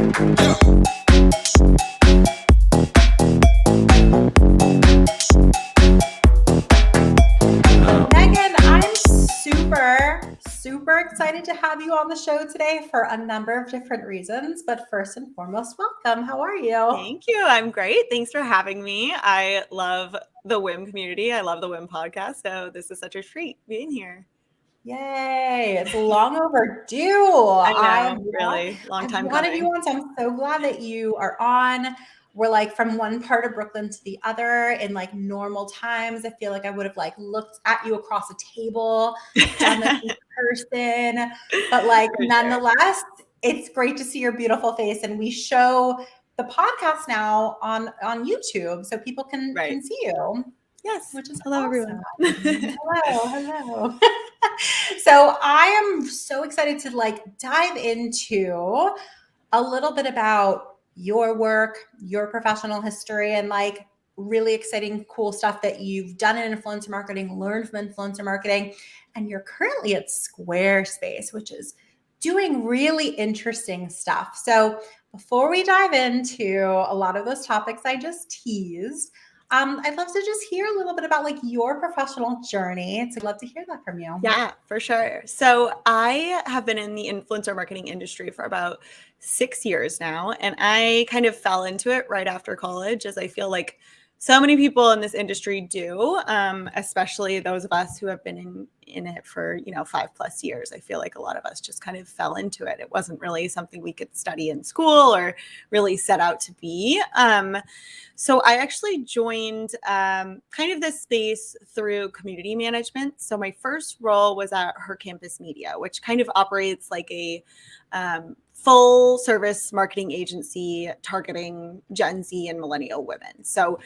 Megan, I'm super excited to have you on the show today for a number of different reasons. But first and foremost, welcome. How are you? Thank you. I'm great. Thanks for having me. I love the WIM community. I love the WIM podcast. So this is such a treat being here. Yay. It's long overdue. I know, really. Long time I've wanted coming. you on, so I'm so glad that you are on. We're like from one part of Brooklyn to the other in like normal times. I feel like I would have like looked at you across a table, done this in person. But like nonetheless, it's great to see your beautiful face. And we show the podcast now on YouTube so people can see you. Yes. Which is hello, awesome. everyone. Hello. So I am so excited to like dive into a little bit about your work, your professional history, and like really exciting, cool stuff that you've done in influencer marketing, learned from influencer marketing, and you're currently at Squarespace, which is doing really interesting stuff. So before we dive into a lot of those topics I just teased, I'd love to just hear a little bit about like your professional journey. So I'd love to hear that from you. Yeah, for sure. So I have been in the influencer marketing industry for about 6 years now, and I kind of fell into it right after college, as I feel like so many people in this industry do, especially those of us who have been in it for 5+ years. I feel like a lot of us just kind of fell into it. It wasn't really something we could study in school or really set out to be. So I actually joined kind of this space through community management. So my first role was at Her Campus Media, which kind of operates like a full service marketing agency targeting Gen Z and millennial women. So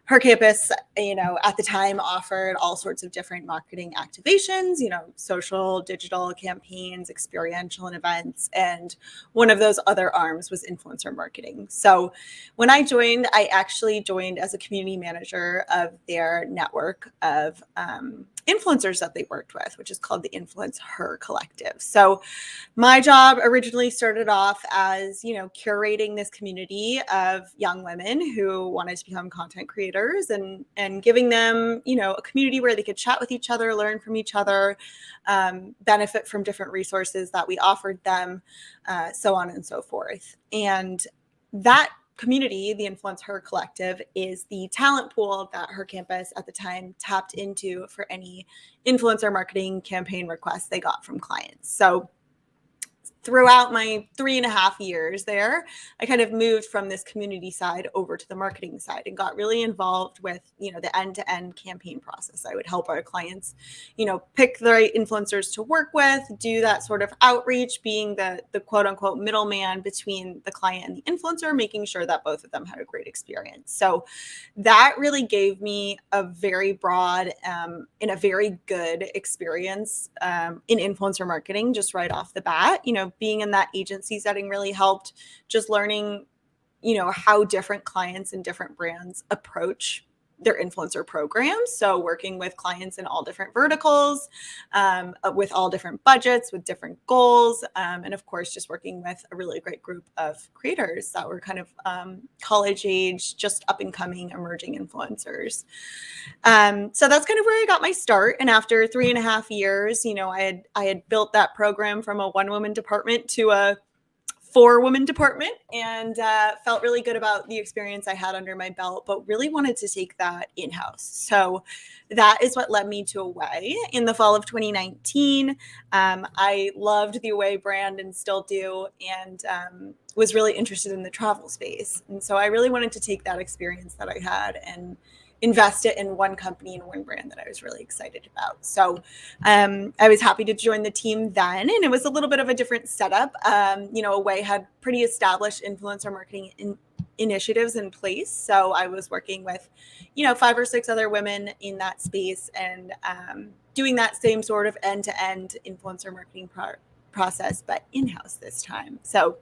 Her Campus, at the time offered all sorts of different marketing activations, social, digital campaigns, experiential and events. And one of those other arms was influencer marketing. So when I joined, I actually joined as a community manager of their network of influencers that they worked with, which is called the Influence Her Collective. So my job originally started off as, curating this community of young women who wanted to become content creators and giving them, a community where they could chat with each other, learn from each other, benefit from different resources that we offered them, so on and so forth. And that community, the Influence Her Collective, is the talent pool that Her Campus at the time tapped into for any influencer marketing campaign requests they got from clients. So throughout my 3.5 years there, I kind of moved from this community side over to the marketing side and got really involved with, the end-to-end campaign process. I would help our clients, pick the right influencers to work with, do that sort of outreach, being the quote unquote middleman between the client and the influencer, making sure that both of them had a great experience. So that really gave me a very broad and a very good experience in influencer marketing just right off the bat. Being in that agency setting really helped, just learning, how different clients and different brands approach their influencer programs. So working with clients in all different verticals, with all different budgets, with different goals. And of course, just working with a really great group of creators that were kind of college age, just up and coming emerging influencers. So that's kind of where I got my start. And after 3.5 years, I had built that program from a 1-woman department to a 4-woman department, and felt really good about the experience I had under my belt, but really wanted to take that in-house. So that is what led me to Away in the fall of 2019. I loved the Away brand and still do, and was really interested in the travel space. And so I really wanted to take that experience that I had and invest it in one company and one brand that I was really excited about. So I was happy to join the team then, and it was a little bit of a different setup. Away had pretty established influencer marketing initiatives in place. So I was working with, 5 or 6 other women in that space and doing that same sort of end-to-end influencer marketing process, but in-house this time. So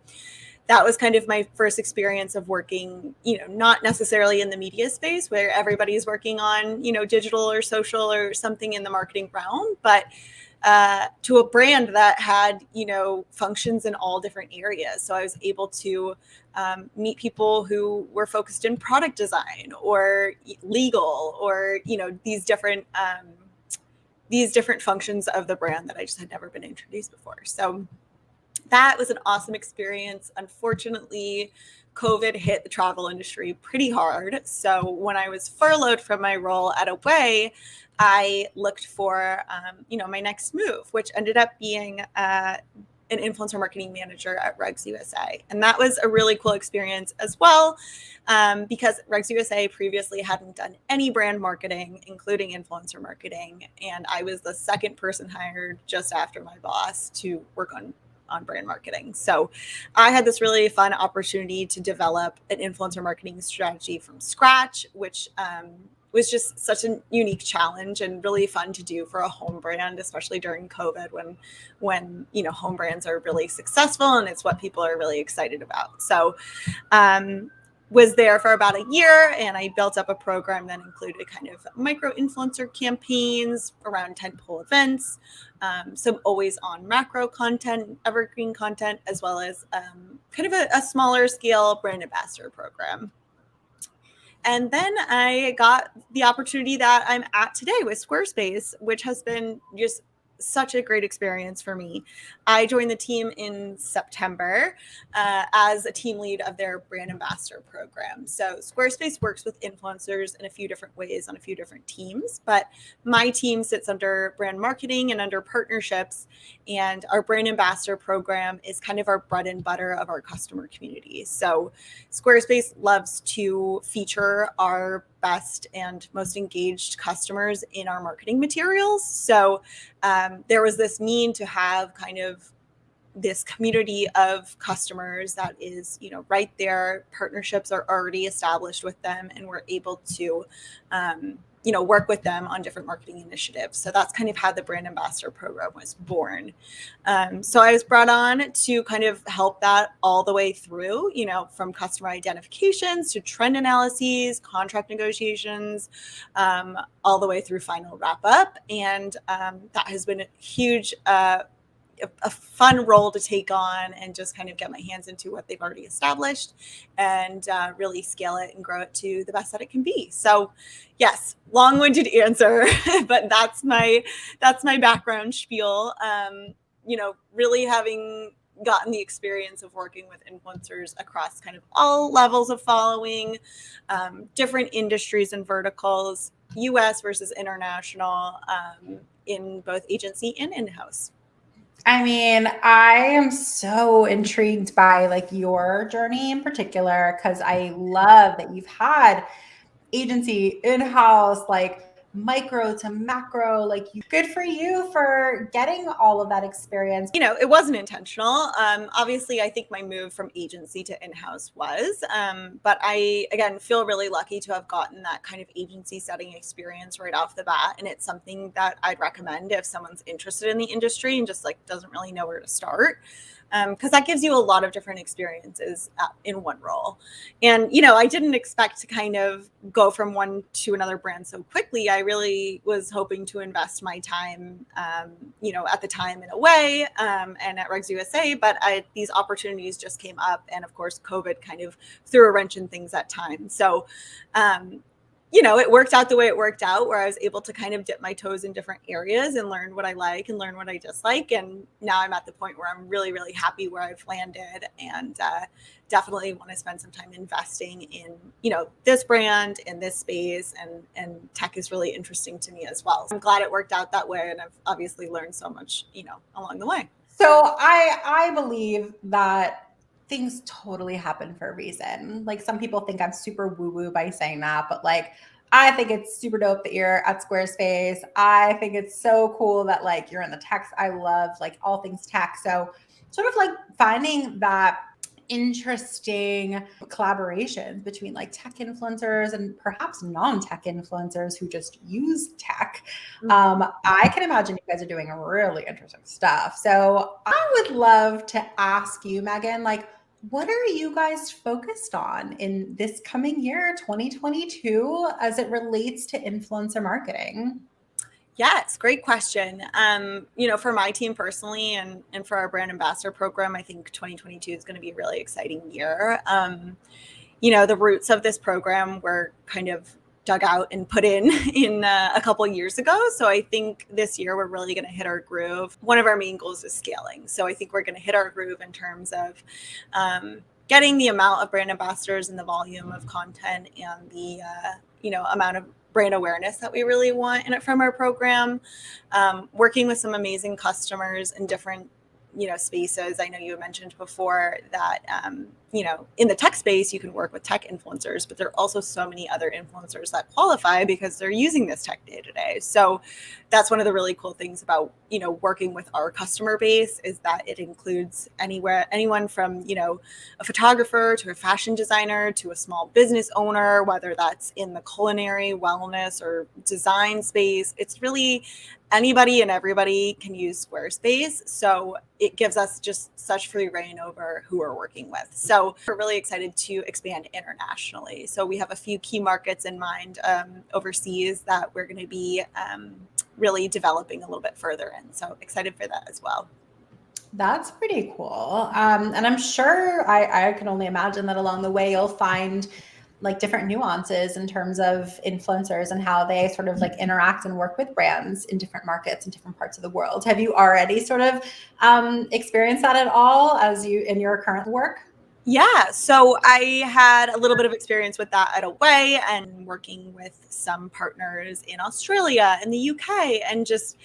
that was kind of my first experience of working, not necessarily in the media space where everybody's working on, digital or social or something in the marketing realm, but to a brand that had, functions in all different areas. So I was able to meet people who were focused in product design or legal or, these different functions of the brand that I just had never been introduced before. So that was an awesome experience. Unfortunately, COVID hit the travel industry pretty hard. So when I was furloughed from my role at Away, I looked for, my next move, which ended up being an influencer marketing manager at Regs USA. And that was a really cool experience as well, because Regs USA previously hadn't done any brand marketing, including influencer marketing. And I was the second person hired just after my boss to work on brand marketing. So I had this really fun opportunity to develop an influencer marketing strategy from scratch, which was just such a unique challenge and really fun to do for a home brand, especially during COVID when home brands are really successful and it's what people are really excited about. So was there for about a year, and I built up a program that included kind of micro influencer campaigns around tentpole events, some always on macro content, evergreen content, as well as kind of a smaller scale brand ambassador program. And then I got the opportunity that I'm at today with Squarespace, which has been just such a great experience for me. I joined the team in September as a team lead of their brand ambassador program. So Squarespace works with influencers in a few different ways on a few different teams, but my team sits under brand marketing and under partnerships. And our brand ambassador program is kind of our bread and butter of our customer community. So Squarespace loves to feature our best and most engaged customers in our marketing materials. So there was this need to have kind of this community of customers that is, right there. Partnerships are already established with them, and we're able to, work with them on different marketing initiatives. So that's kind of how the brand ambassador program was born. So I was brought on to kind of help that all the way through, from customer identifications to trend analyses, contract negotiations, all the way through final wrap up. And that has been a huge, a fun role to take on and just kind of get my hands into what they've already established and really scale it and grow it to the best that it can be. So yes, long-winded answer, but that's my background spiel. Really having gotten the experience of working with influencers across kind of all levels of following, different industries and verticals, US versus international, in both agency and in-house. I mean, I am so intrigued by like your journey in particular, because I love that you've had agency, in-house, like micro to macro, like good for you for getting all of that experience. It wasn't intentional. Obviously, I think my move from agency to in-house was, but I, again, feel really lucky to have gotten that kind of agency setting experience right off the bat. And it's something that I'd recommend if someone's interested in the industry and just like doesn't really know where to start. Because that gives you a lot of different experiences in one role. And, I didn't expect to kind of go from one to another brand so quickly. I really was hoping to invest my time, at the time in Away and at Regs USA, but these opportunities just came up. And of course, COVID kind of threw a wrench in things at times. So, it worked out the way it worked out, where I was able to kind of dip my toes in different areas and learn what I like and learn what I dislike. And now I'm at the point where I'm really, really happy where I've landed, and definitely want to spend some time investing in, this brand in this space, and tech is really interesting to me as well. So I'm glad it worked out that way. And I've obviously learned so much, along the way. So I believe that things totally happen for a reason. Like some people think I'm super woo-woo by saying that, but like I think it's super dope that you're at Squarespace. I think it's so cool that like you're in the tech. I love like all things tech. So sort of like finding that interesting collaborations between like tech influencers and perhaps non-tech influencers who just use tech. I can imagine you guys are doing really interesting stuff. So I would love to ask you, Megan, like, what are you guys focused on in this coming year, 2022, as it relates to influencer marketing? Yes, great question. For my team personally and for our brand ambassador program, I think 2022 is going to be a really exciting year. The roots of this program were kind of dug out and put in a couple years ago. So I think this year we're really going to hit our groove. One of our main goals is scaling. So I think we're going to hit our groove in terms of getting the amount of brand ambassadors and the volume of content and the amount of brand awareness that we really want in it from our program. Working with some amazing customers in different spaces. I know you mentioned before that in the tech space you can work with tech influencers, but there are also so many other influencers that qualify because they're using this tech day to day. So that's one of the really cool things about working with our customer base is that it includes anyone from a photographer to a fashion designer to a small business owner, whether that's in the culinary, wellness, or design space. It's really anybody and everybody can use Squarespace. So it gives us just such free reign over who we're working with. So we're really excited to expand internationally. So we have a few key markets in mind overseas that we're going to be really developing a little bit further in. So excited for that as well. That's pretty cool. And I'm sure I can only imagine that along the way you'll find like different nuances in terms of influencers and how they sort of like interact and work with brands in different markets and different parts of the world. Have you already sort of experienced that at all as you in your current work? Yeah, so I had a little bit of experience with that at Away and working with some partners in Australia and the UK and just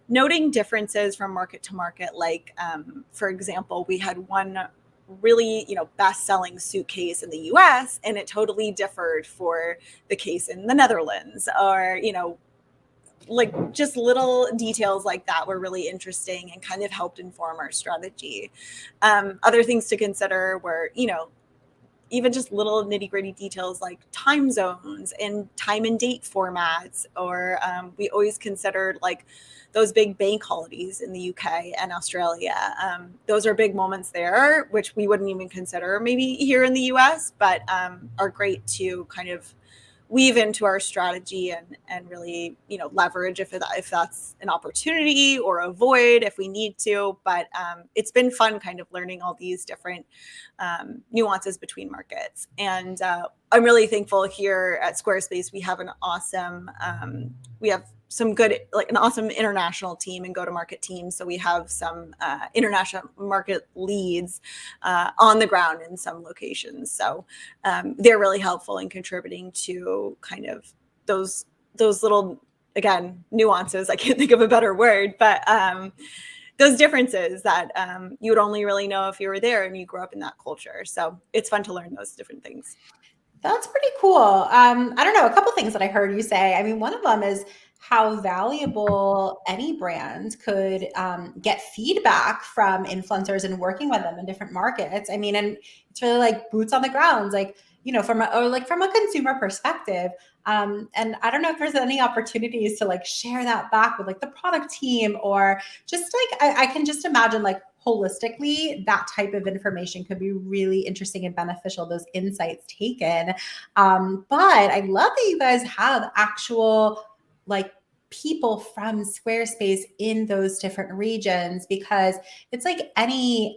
noting differences from market to market. Like, for example, we had one really, best-selling suitcase in the US and it totally differed for the case in the Netherlands, or, like just little details like that were really interesting and kind of helped inform our strategy. Other things to consider were, even just little nitty gritty details like time zones and time and date formats, or we always considered like those big bank holidays in the UK and Australia. Those are big moments there, which we wouldn't even consider maybe here in the US, but are great to kind of weave into our strategy and really leverage if that's an opportunity, or avoid if we need to. But it's been fun kind of learning all these different nuances between markets. And I'm really thankful here at Squarespace we have an awesome an awesome international team and go-to-market team. So we have some international market leads on the ground in some locations. So they're really helpful in contributing to kind of those little, again, nuances. I can't think of a better word, but those differences that you would only really know if you were there and you grew up in that culture. So it's fun to learn those different things. That's pretty cool. I don't know, a couple things that I heard you say. I mean, one of them is how valuable any brand could get feedback from influencers and working with them in different markets. I mean, and it's really like boots on the ground, like, from a consumer perspective. And I don't know if there's any opportunities to like share that back with like the product team, or just like, I can just imagine like holistically that type of information could be really interesting and beneficial, those insights taken. But I love that you guys have actual like people from Squarespace in those different regions, because it's like any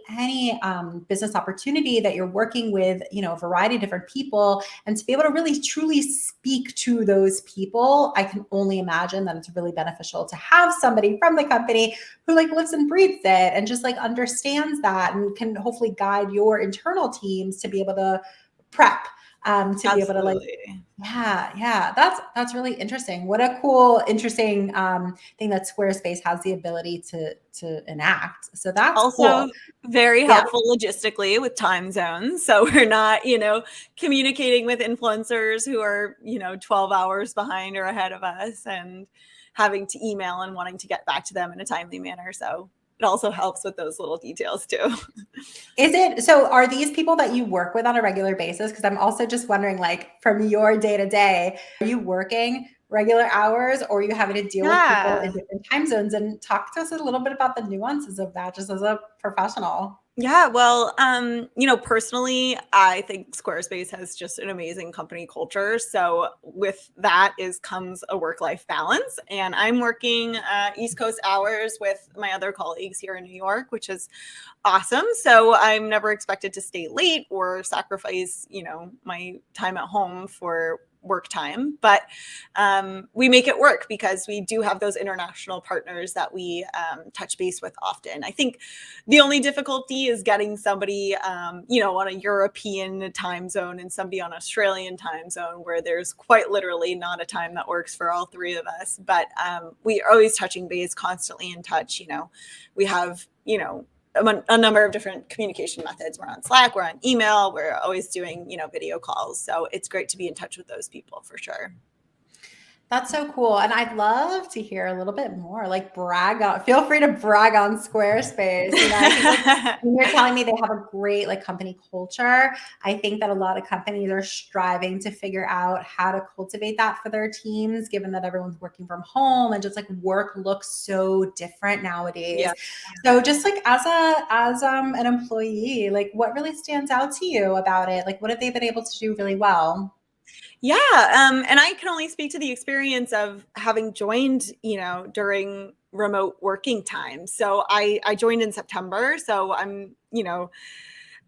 business opportunity that you're working with, a variety of different people, and to be able to really truly speak to those people, I can only imagine that it's really beneficial to have somebody from the company who like lives and breathes it and just like understands that and can hopefully guide your internal teams to be able to prep, to Absolutely. be able to like, yeah, that's really interesting. What a cool, interesting thing that Squarespace has the ability to enact. So that's also cool. very Yeah. helpful logistically with time zones. So we're not, communicating with influencers who are, 12 hours behind or ahead of us and having to email and wanting to get back to them in a timely manner. So it also helps with those little details too. Are these people that you work with on a regular basis? Because I'm also just wondering, like, from your day to day, are you working regular hours, or are you having to deal with people in Yeah. different time zones? And talk to us a little bit about the nuances of that, just as a professional. Yeah, well, personally, I think Squarespace has just an amazing company culture. So with that comes a work-life balance, and I'm working East Coast hours with my other colleagues here in New York, which is awesome. So I'm never expected to stay late or sacrifice, my time at home for work time, but we make it work because we do have those international partners that we touch base with often. I think the only difficulty is getting somebody, on a European time zone and somebody on Australian time zone, where there's quite literally not a time that works for all three of us. But we are always touching base, constantly in touch. We have, a number of different communication methods. We're on Slack, we're on email, we're always doing, video calls. So it's great to be in touch with those people for sure. That's so cool. And I'd love to hear a little bit more, like feel free to brag on Squarespace. I think like when you're telling me they have a great like company culture, I think that a lot of companies are striving to figure out how to cultivate that for their teams, given that everyone's working from home and just like work looks so different nowadays. Yeah. So just like as an employee, like what really stands out to you about it? Like what have they been able to do really well? Yeah, and I can only speak to the experience of having joined, during remote working time. So I joined in September, so I'm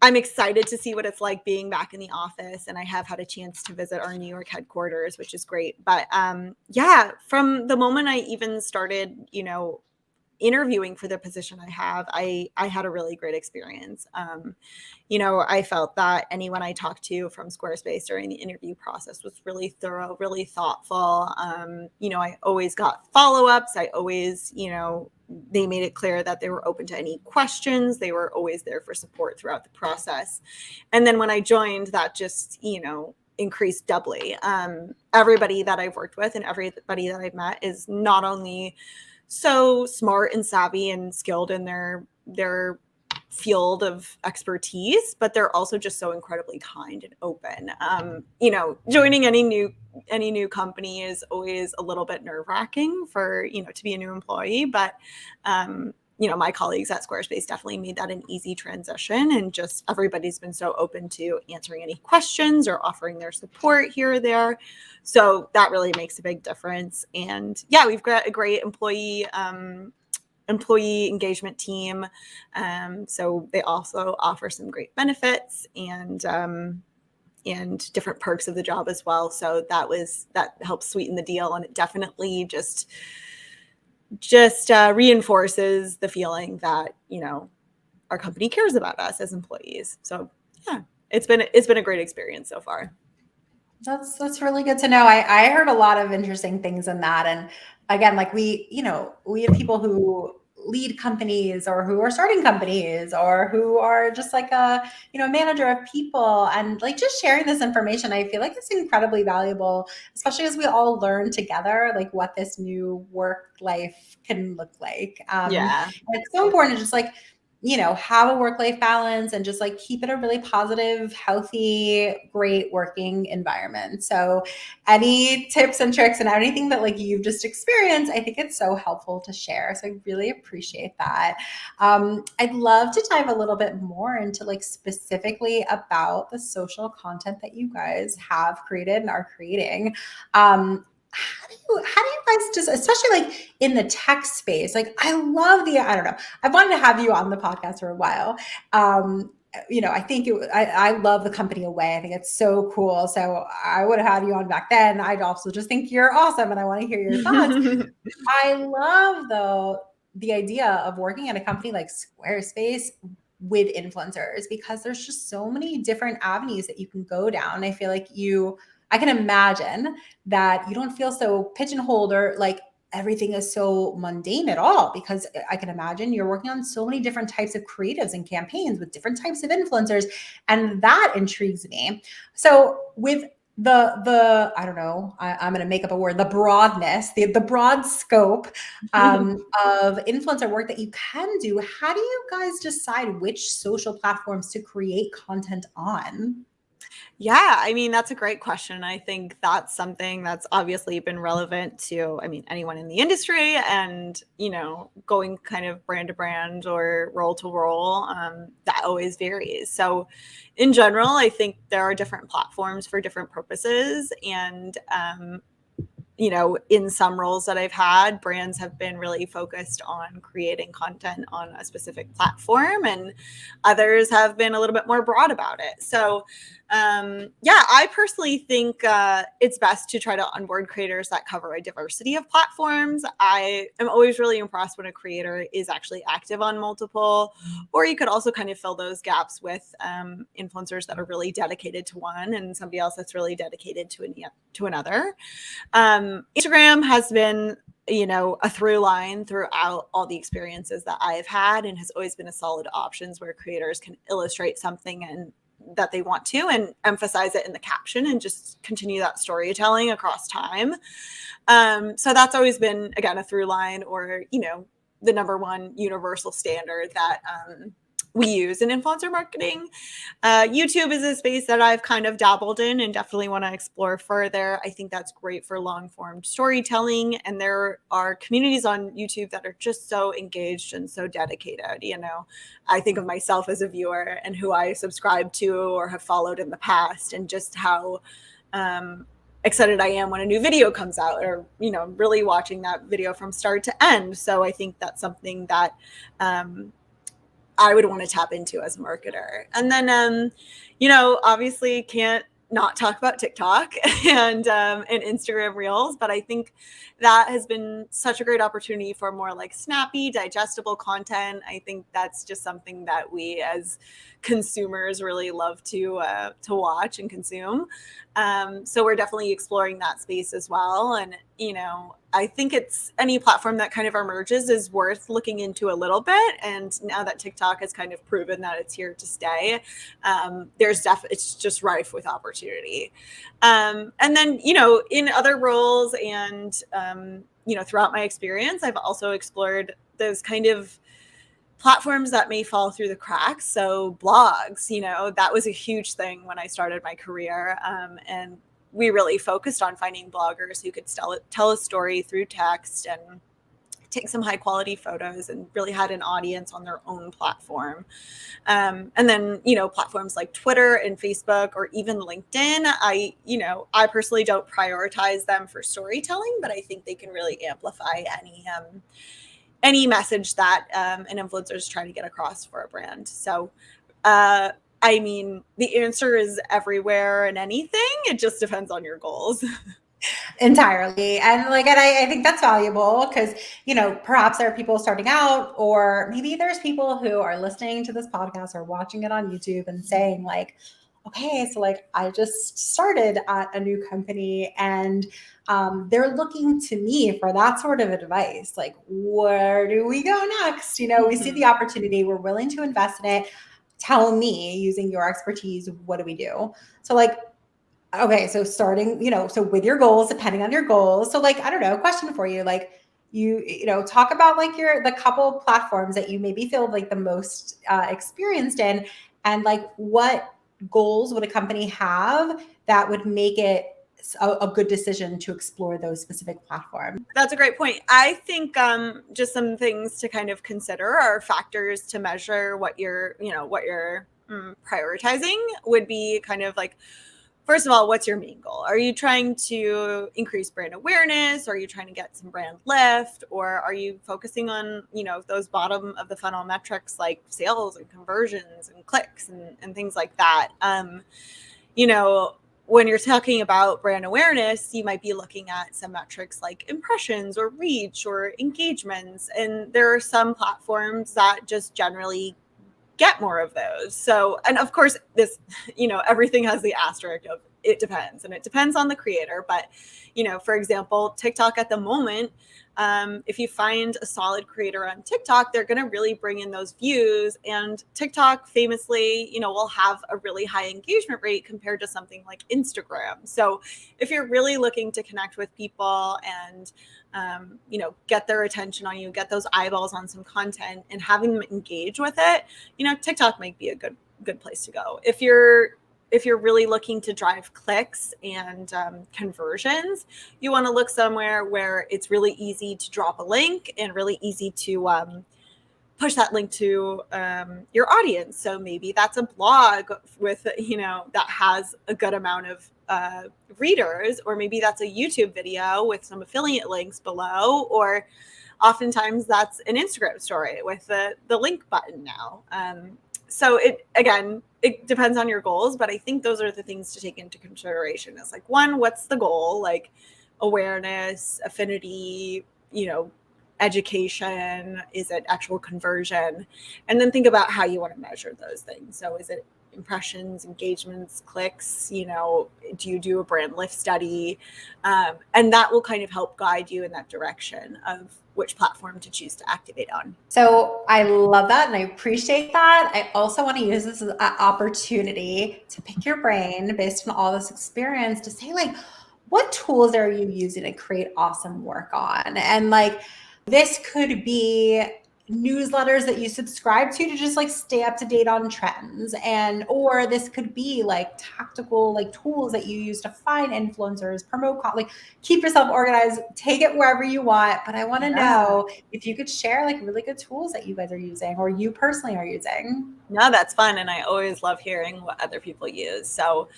excited to see what it's like being back in the office, and I have had a chance to visit our New York headquarters, which is great. But yeah, from the moment I even started, interviewing for the position I had a really great experience. I felt that anyone I talked to from Squarespace during the interview process was really thorough, really thoughtful. I always got follow-ups. I always, they made it clear that they were open to any questions. They were always there for support throughout the process. And then when I joined, that just, increased doubly. Everybody that I've worked with and everybody that I've met is not only so smart and savvy and skilled in their field of expertise, but they're also just so incredibly kind and open. Joining any new company is always a little bit nerve-wracking for, to be a new employee, but my colleagues at Squarespace definitely made that an easy transition, and just everybody's been so open to answering any questions or offering their support here or there. So that really makes a big difference. And yeah, we've got a great employee engagement team. So they also offer some great benefits and different perks of the job as well. So that helps sweeten the deal, and it definitely just reinforces the feeling that, our company cares about us as employees. So yeah, it's been a great experience so far. That's really good to know. I heard a lot of interesting things in that. And again, like we have people who lead companies or who are starting companies or who are just like a, manager of people, and like just sharing this information. I feel like it's incredibly valuable, especially as we all learn together, like what this new work life can look like. Yeah. It's so important to just like, have a work-life balance and just like keep it a really positive, healthy, great working environment. So any tips and tricks and anything that like you've just experienced, I think it's so helpful to share. So I really appreciate that. I'd love to dive a little bit more into like specifically about the social content that you guys have created and are creating. How do you guys just, especially like in the tech space, like I don't know, I've wanted to have you on the podcast for a while. I think I love the company Away. I think it's so cool. So I would have had you on back then. I'd also just think you're awesome, and I want to hear your thoughts. I love though the idea of working at a company like Squarespace with influencers, because there's just so many different avenues that you can go down. I feel like I can imagine that you don't feel so pigeonholed or like everything is so mundane at all, because I can imagine you're working on so many different types of creatives and campaigns with different types of influencers, and that intrigues me. So with the I don't know, I'm going to make up a word, the broadness, the broad scope of influencer work that you can do, how do you guys decide which social platforms to create content on? Yeah, I mean, that's a great question. I think that's something that's obviously been relevant to, I mean, anyone in the industry and, going kind of brand to brand or role to role, that always varies. So, in general, I think there are different platforms for different purposes. And, in some roles that I've had, brands have been really focused on creating content on a specific platform, and others have been a little bit more broad about it. So, yeah, I personally think it's best to try to onboard creators that cover a diversity of platforms. I am always really impressed when a creator is actually active on multiple, or you could also kind of fill those gaps with influencers that are really dedicated to one and somebody else that's really dedicated to another. Instagram has been, a through line throughout all the experiences that I've had, and has always been a solid options where creators can illustrate something and that they want to and emphasize it in the caption and just continue that storytelling across time. So that's always been, again, a through line, or, the number one universal standard that we use in influencer marketing. YouTube is a space that I've kind of dabbled in and definitely want to explore further. I think that's great for long form storytelling. And there are communities on YouTube that are just so engaged and so dedicated. I think of myself as a viewer and who I subscribe to or have followed in the past, and just how excited I am when a new video comes out, or, really watching that video from start to end. So I think that's something that I would want to tap into as a marketer. And then, obviously can't not talk about TikTok and Instagram Reels, but I think that has been such a great opportunity for more like snappy, digestible content. I think that's just something that we as consumers really love to watch and consume. So we're definitely exploring that space as well. And, I think it's any platform that kind of emerges is worth looking into a little bit. And now that TikTok has kind of proven that it's here to stay, it's just rife with opportunity. And then, in other roles and, throughout my experience, I've also explored those kind of platforms that may fall through the cracks. So blogs, that was a huge thing when I started my career. And we really focused on finding bloggers who could tell a story through text and take some high quality photos, and really had an audience on their own platform. And then, platforms like Twitter and Facebook, or even LinkedIn, I personally don't prioritize them for storytelling, but I think they can really amplify any message that an influencer is trying to get across for a brand. So, I mean, the answer is everywhere and anything. It just depends on your goals. Entirely. And I think that's valuable because, perhaps there are people starting out, or maybe there's people who are listening to this podcast or watching it on YouTube and saying like, okay, so like I just started at a new company, and they're looking to me for that sort of advice. Like, where do we go next? We see the opportunity, we're willing to invest in it. Tell me, using your expertise, what do we do? So like, okay, so starting, so with your goals, depending on your goals. So like, I don't know, question for you, like talk about like the couple platforms that you maybe feel like the most experienced in, and like what goals would a company have that would make it a good decision to explore those specific platforms? That's a great point. I think just some things to kind of consider are factors to measure what you're prioritizing would be kind of like, first of all, what's your main goal? Are you trying to increase brand awareness? Are you trying to get some brand lift? Or are you focusing on, those bottom of the funnel metrics like sales and conversions and clicks and things like that? When you're talking about brand awareness, you might be looking at some metrics like impressions or reach or engagements. And there are some platforms that just generally get more of those. So, and of course, this, everything has the asterisk of it depends, and it depends on the creator. But, for example, TikTok at the moment, if you find a solid creator on TikTok, they're going to really bring in those views. And TikTok famously, will have a really high engagement rate compared to something like Instagram. So if you're really looking to connect with people and, get their attention on you, get those eyeballs on some content and having them engage with it, TikTok might be a good place to go. If if you're really looking to drive clicks and conversions, you want to look somewhere where it's really easy to drop a link and really easy to push that link to your audience. So maybe that's a blog with, that has a good amount of readers, or maybe that's a YouTube video with some affiliate links below, or oftentimes that's an Instagram story with the link button now. So it depends on your goals, but I think those are the things to take into consideration. Is like, one, what's the goal? Like awareness, affinity, education, is it actual conversion? And then think about how you want to measure those things. So is it impressions, engagements, clicks? Do you do a brand lift study? And that will kind of help guide you in that direction of which platform to choose to activate on. So I love that and I appreciate that. I also want to use this as an opportunity to pick your brain based on all this experience to say, like, what tools are you using to create awesome work on? And like, this could be newsletters that you subscribe to just like stay up to date on trends, or this could be like tactical like tools that you use to find influencers, promote, like keep yourself organized, take it wherever you want. But I want to know if you could share like really good tools that you guys are using or you personally are using. No, that's fun. And I always love hearing what other people use. So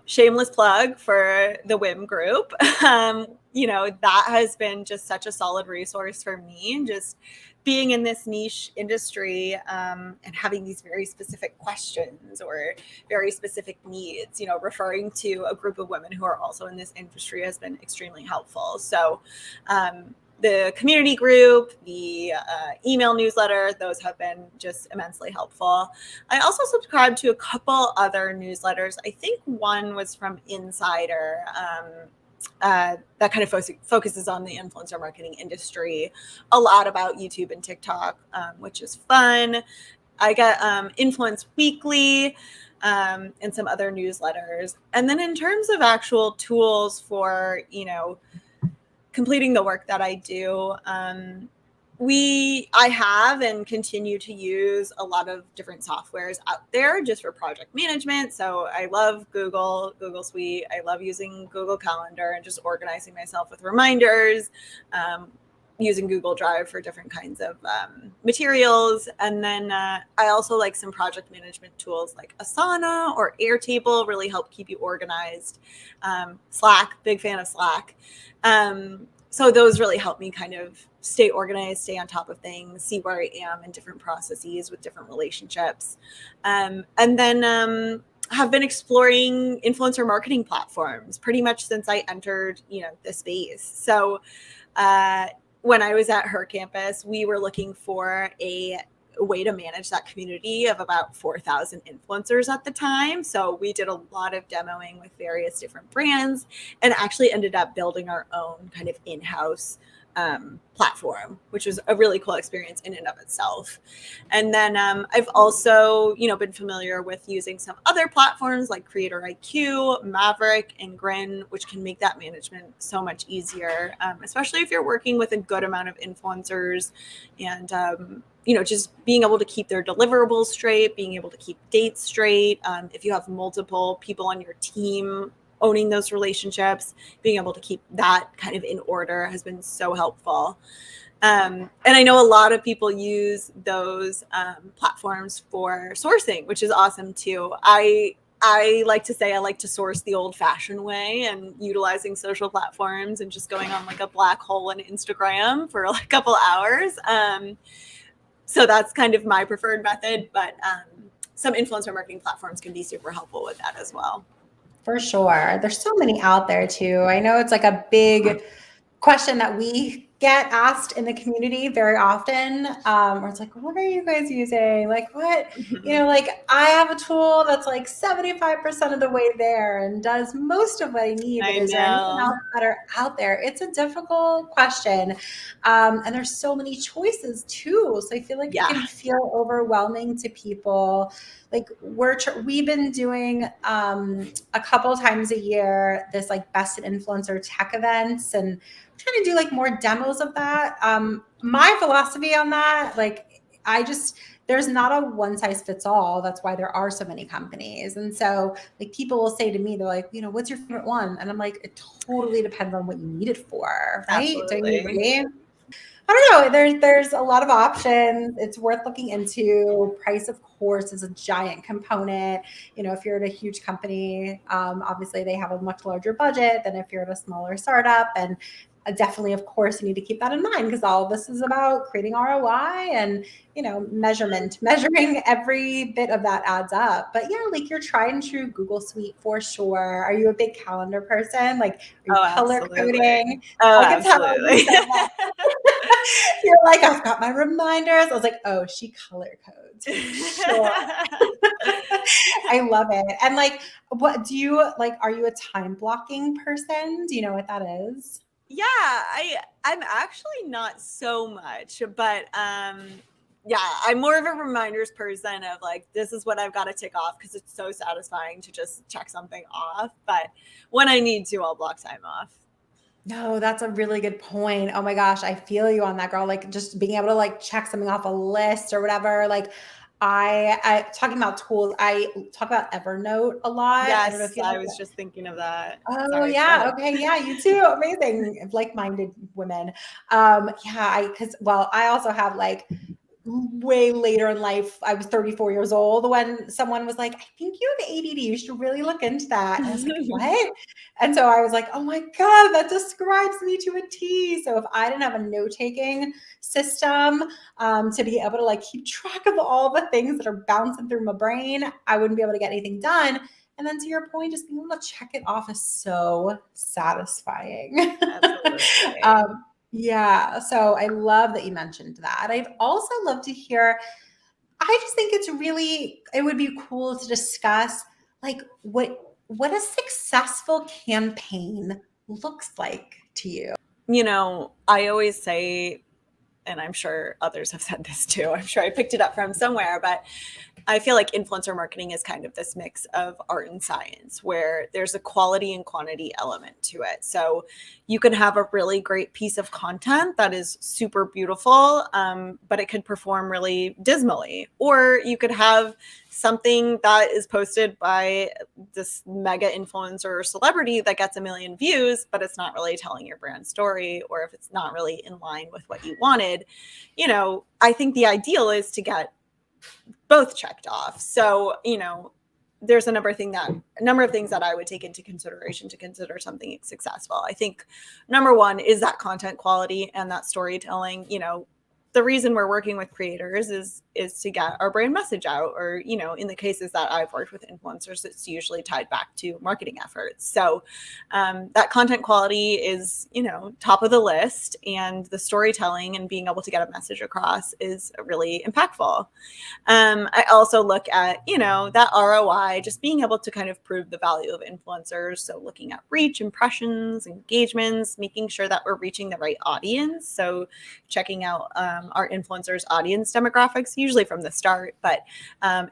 shameless plug for the WIM group. That has been just such a solid resource for me, just being in this niche industry and having these very specific questions or very specific needs, referring to a group of women who are also in this industry has been extremely helpful. So the community group, the email newsletter, those have been just immensely helpful. I also subscribe to a couple other newsletters. I think one was from Insider that kind of focuses on the influencer marketing industry, a lot about YouTube and TikTok, which is fun. I get Influence Weekly and some other newsletters. And then in terms of actual tools for, completing the work that I do, I have and continue to use a lot of different softwares out there just for project management. So I love Google Suite. I love using Google Calendar and just organizing myself with reminders, using Google Drive for different kinds of materials. And then I also like some project management tools like Asana or Airtable, really help keep you organized. Slack, big fan of Slack. So those really help me kind of stay organized, stay on top of things, see where I am in different processes with different relationships. And then have been exploring influencer marketing platforms pretty much since I entered, the space. So when I was at her campus, we were looking for a way to manage that community of about 4,000 influencers at the time. So we did a lot of demoing with various different brands and actually ended up building our own kind of in-house platform, which was a really cool experience in and of itself. And then I've also, been familiar with using some other platforms like Creator IQ, Maverick, and Grin, which can make that management so much easier, especially if you're working with a good amount of influencers and, just being able to keep their deliverables straight, being able to keep dates straight. If you have multiple people on your team owning those relationships, being able to keep that kind of in order has been so helpful. And I know a lot of people use those platforms for sourcing, which is awesome too. I like to say I like to source the old-fashioned way and utilizing social platforms and just going on like a black hole in Instagram for like a couple hours. So that's kind of my preferred method, but some influencer marketing platforms can be super helpful with that as well. For sure. There's so many out there too. I know it's like a big question that we get asked in the community very often, where it's like, what are you guys using? Like what, like I have a tool that's like 75% of the way there and does most of what I need, but is there anything else better out there? It's a difficult question. And there's so many choices too. So I feel like it can feel overwhelming to people. Like we've been doing a couple times a year this like best influencer tech events, and trying to do like more demos of that. My philosophy on that, like there's not a one size fits all. That's why there are so many companies. And so like people will say to me, they're like, what's your favorite one? And I'm like, it totally depends on what you need it for. Right. Don't you Absolutely. agree? I don't know. There's a lot of options. It's worth looking into. Price, of course, is a giant component. If you're at a huge company, obviously they have a much larger budget than if you're at a smaller startup. And definitely, of course, you need to keep that in mind because all of this is about creating ROI and measuring every bit of that adds up. But yeah, like your tried and true Google Suite for sure. Are you a big calendar person? Like, are you Oh, color absolutely. coding? Oh, I can tell you absolutely. so much. You're like, I've got my reminders. I was like, oh, she color codes for sure. I love it. And like, what do you like? Are you a time blocking person? Do you know what that is? Yeah, I'm actually not so much, but yeah, I'm more of a reminders person of like this is what I've got to tick off because it's so satisfying to just check something off. But when I need to, I'll block time off. No, that's a really good point. Oh my gosh, I feel you on that, girl. Like just being able to like check something off a list or whatever. Like I talking about tools, I talk about Evernote a lot. I don't know if Yes, you I like was that. just thinking of that. Oh Sorry, go yeah. ahead. Okay. Yeah. You too. Amazing. Like-minded women. Yeah. I also have like way later in life, I was 34 years old when someone was like, I think you have ADD. You should really look into that. And I was like, what? And so I was like, oh my God, that describes me to a T. So if I didn't have a note-taking system to be able to like keep track of all the things that are bouncing through my brain, I wouldn't be able to get anything done. And then to your point, just being able to check it off is so satisfying. Absolutely. um, yeah, so I love that you mentioned that. I'd also love to hear, I just think it would be cool to discuss like what a successful campaign looks like to you. I always say, and I'm sure others have said this too, I'm sure I picked it up from somewhere, but I feel like influencer marketing is kind of this mix of art and science where there's a quality and quantity element to it. So you can have a really great piece of content that is super beautiful, but it could perform really dismally. Or you could have something that is posted by this mega influencer or celebrity that gets a million views, but it's not really telling your brand story, or if it's not really in line with what you wanted. I think the ideal is to get both checked off. So, there's a number of things that I would take into consideration to consider something successful. I think number one is that content quality and that storytelling. The reason we're working with creators is to get our brand message out, or in the cases that I've worked with influencers, it's usually tied back to marketing efforts. So that content quality is top of the list, and the storytelling and being able to get a message across is really impactful. I also look at, that ROI, just being able to kind of prove the value of influencers. So looking at reach, impressions, engagements, making sure that we're reaching the right audience. So checking out our influencers' audience demographics, usually from the start. But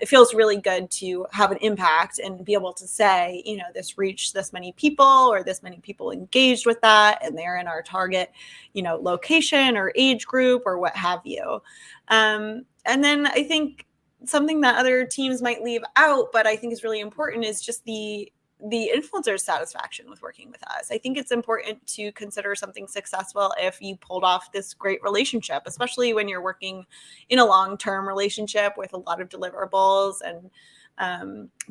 it feels really good to have an impact and be able to say, this reached this many people, or this many people engaged with that, and they're in our target, location or age group or what have you. And then I think something that other teams might leave out, but I think is really important, is just the influencer's satisfaction with working with us. I think it's important to consider something successful if you pulled off this great relationship, especially when you're working in a long-term relationship with a lot of deliverables, and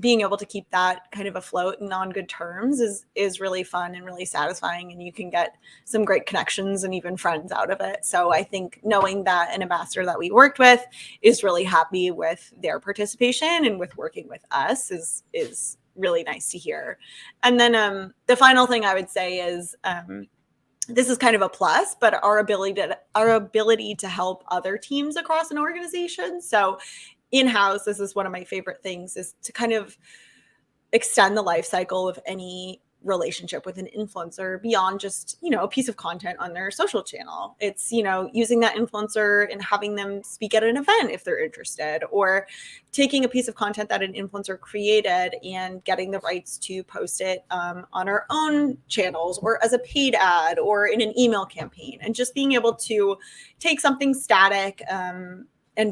being able to keep that kind of afloat and on good terms is really fun and really satisfying, and you can get some great connections and even friends out of it. So I think knowing that an ambassador that we worked with is really happy with their participation and with working with us is really nice to hear. And then the final thing I would say is this is kind of a plus, but our ability to help other teams across an organization. So in-house, this is one of my favorite things, is to kind of extend the life cycle of any relationship with an influencer beyond just, a piece of content on their social channel. It's, using that influencer and having them speak at an event if they're interested, or taking a piece of content that an influencer created and getting the rights to post it on our own channels, or as a paid ad, or in an email campaign, and just being able to take something static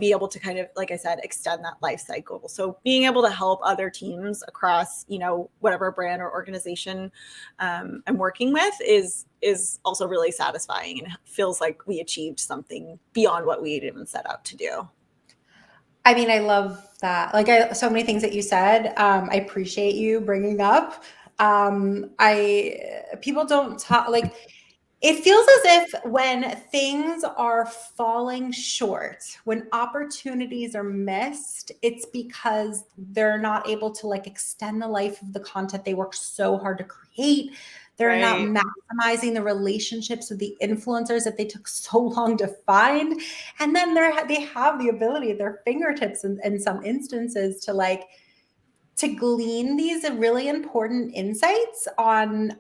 be able to kind of, like I said, extend that life cycle. So being able to help other teams across, whatever brand or organization I'm working with is also really satisfying, and feels like we achieved something beyond what we had even set out to do. I mean, I love that. So many things that you said. I appreciate you bringing up. People don't talk like it feels as if when things are falling short, when opportunities are missed, it's because they're not able to like extend the life of the content they worked so hard to create. They're not Right. maximizing the relationships with the influencers that they took so long to find. And then they have the ability at their fingertips in some instances to glean these really important insights on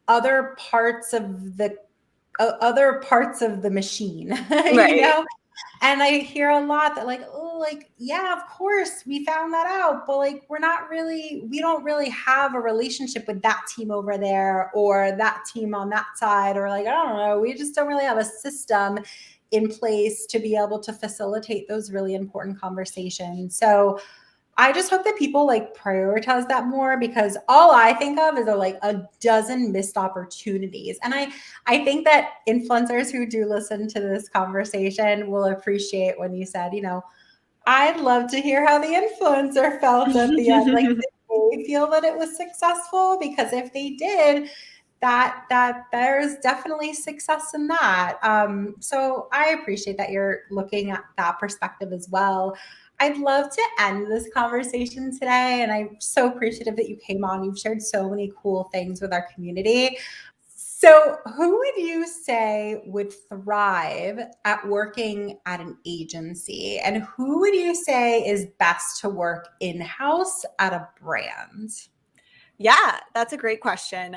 other parts of the machine, Right. And I hear a lot that yeah, of course we found that out, but like we don't really have a relationship with that team over there or that team on that side, or like, I don't know, we just don't really have a system in place to be able to facilitate those really important conversations. So I just hope that people like prioritize that more, because all I think of is a dozen missed opportunities. And I think that influencers who do listen to this conversation will appreciate when you said, I'd love to hear how the influencer felt at the end. Like, did they feel that it was successful? Because if they did, that there's definitely success in that. So I appreciate that you're looking at that perspective as well. I'd love to end this conversation today, and I'm so appreciative that you came on. You've shared so many cool things with our community. So, who would you say would thrive at working at an agency? And who would you say is best to work in-house at a brand? Yeah, that's a great question.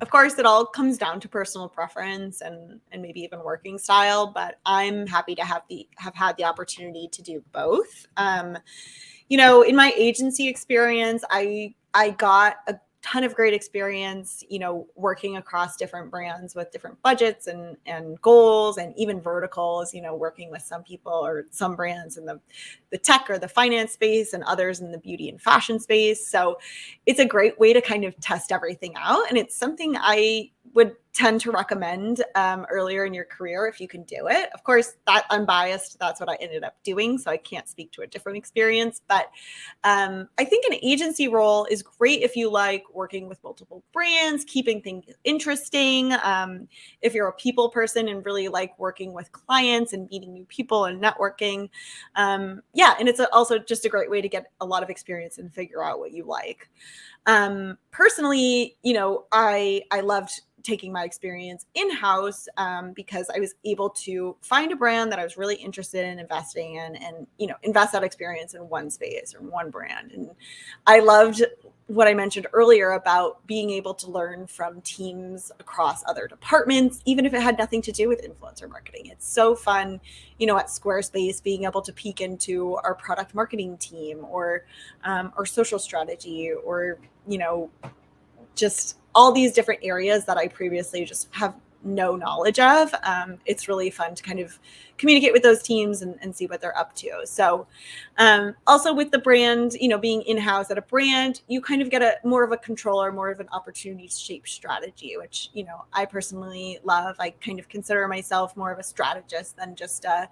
Of course, it all comes down to personal preference and maybe even working style, but I'm happy to have had the opportunity to do both. In my agency experience, I got a ton of great experience, working across different brands with different budgets and goals and even verticals, working with some people or some brands in the tech or the finance space and others in the beauty and fashion space. So it's a great way to kind of test everything out. And it's something I would tend to recommend earlier in your career if you can do it. Of course, that unbiased, that's what I ended up doing. So I can't speak to a different experience. But I think an agency role is great if you like working with multiple brands, keeping things interesting. If you're a people person and really like working with clients and meeting new people and networking. Yeah, and it's also just a great way to get a lot of experience and figure out what you like. Personally, I loved taking my experience in-house because I was able to find a brand that I was really interested in investing in and, invest that experience in one space or one brand. And I loved what I mentioned earlier about being able to learn from teams across other departments, even if it had nothing to do with influencer marketing. It's so fun, at Squarespace, being able to peek into our product marketing team or social strategy or, just all these different areas that I previously just have no knowledge of. It's really fun to kind of communicate with those teams and see what they're up to. So also with the brand, being in-house at a brand, you kind of get more of a control or more of an opportunity to shape strategy, which, I personally love. I kind of consider myself more of a strategist than just a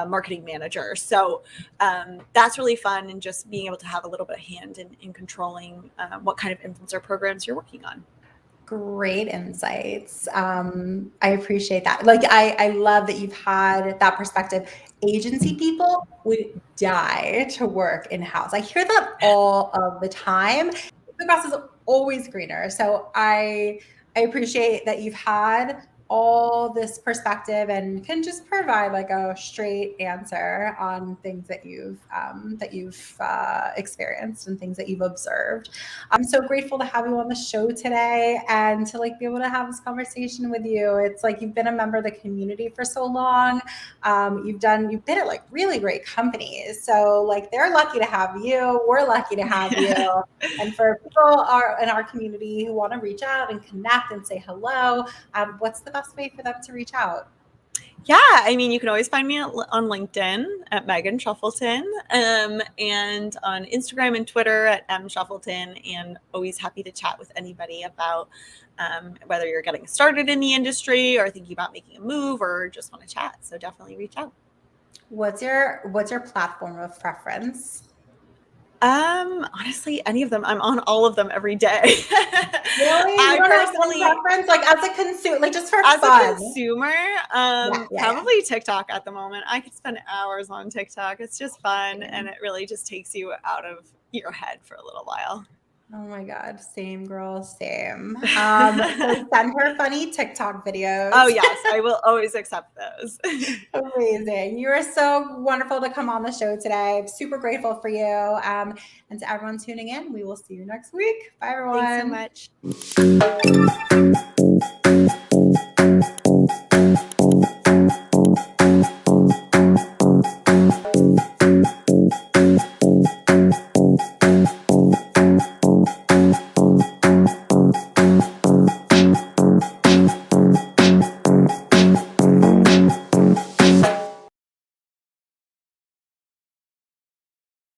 marketing manager. So that's really fun, and just being able to have a little bit of hand in controlling what kind of influencer programs you're working on. Great insights. I appreciate that. I love that you've had that perspective. Agency people would die to work in-house. I hear that all of the time. The grass is always greener. So I appreciate that you've had all this perspective and can just provide like a straight answer on things that you've experienced and things that you've observed. I'm so grateful to have you on the show today and to be able to have this conversation with you. It's like you've been a member of the community for so long. You've been at really great companies. So they're lucky to have you. We're lucky to have you. And for people in our community who want to reach out and connect and say hello, what's the best way for them to reach out? Yeah, I mean, you can always find me on LinkedIn at Megan Shuffleton, and on Instagram and Twitter at mshuffleton, and always happy to chat with anybody about whether you're getting started in the industry or thinking about making a move or just want to chat. So definitely reach out. What's your platform of preference? Honestly, any of them. I'm on all of them every day. Really? You I don't have one personally, preference? Like as a consumer, like just for as a fun. consumer, Yeah. probably TikTok at the moment. I could spend hours on TikTok. It's just fun, and it really just takes you out of your head for a little while. Oh my God. Same girl, same. So send her funny TikTok videos. Oh yes, I will always accept those. Amazing. You are so wonderful to come on the show today. I'm super grateful for you. And to everyone tuning in, we will see you next week. Bye, everyone. Thanks so much.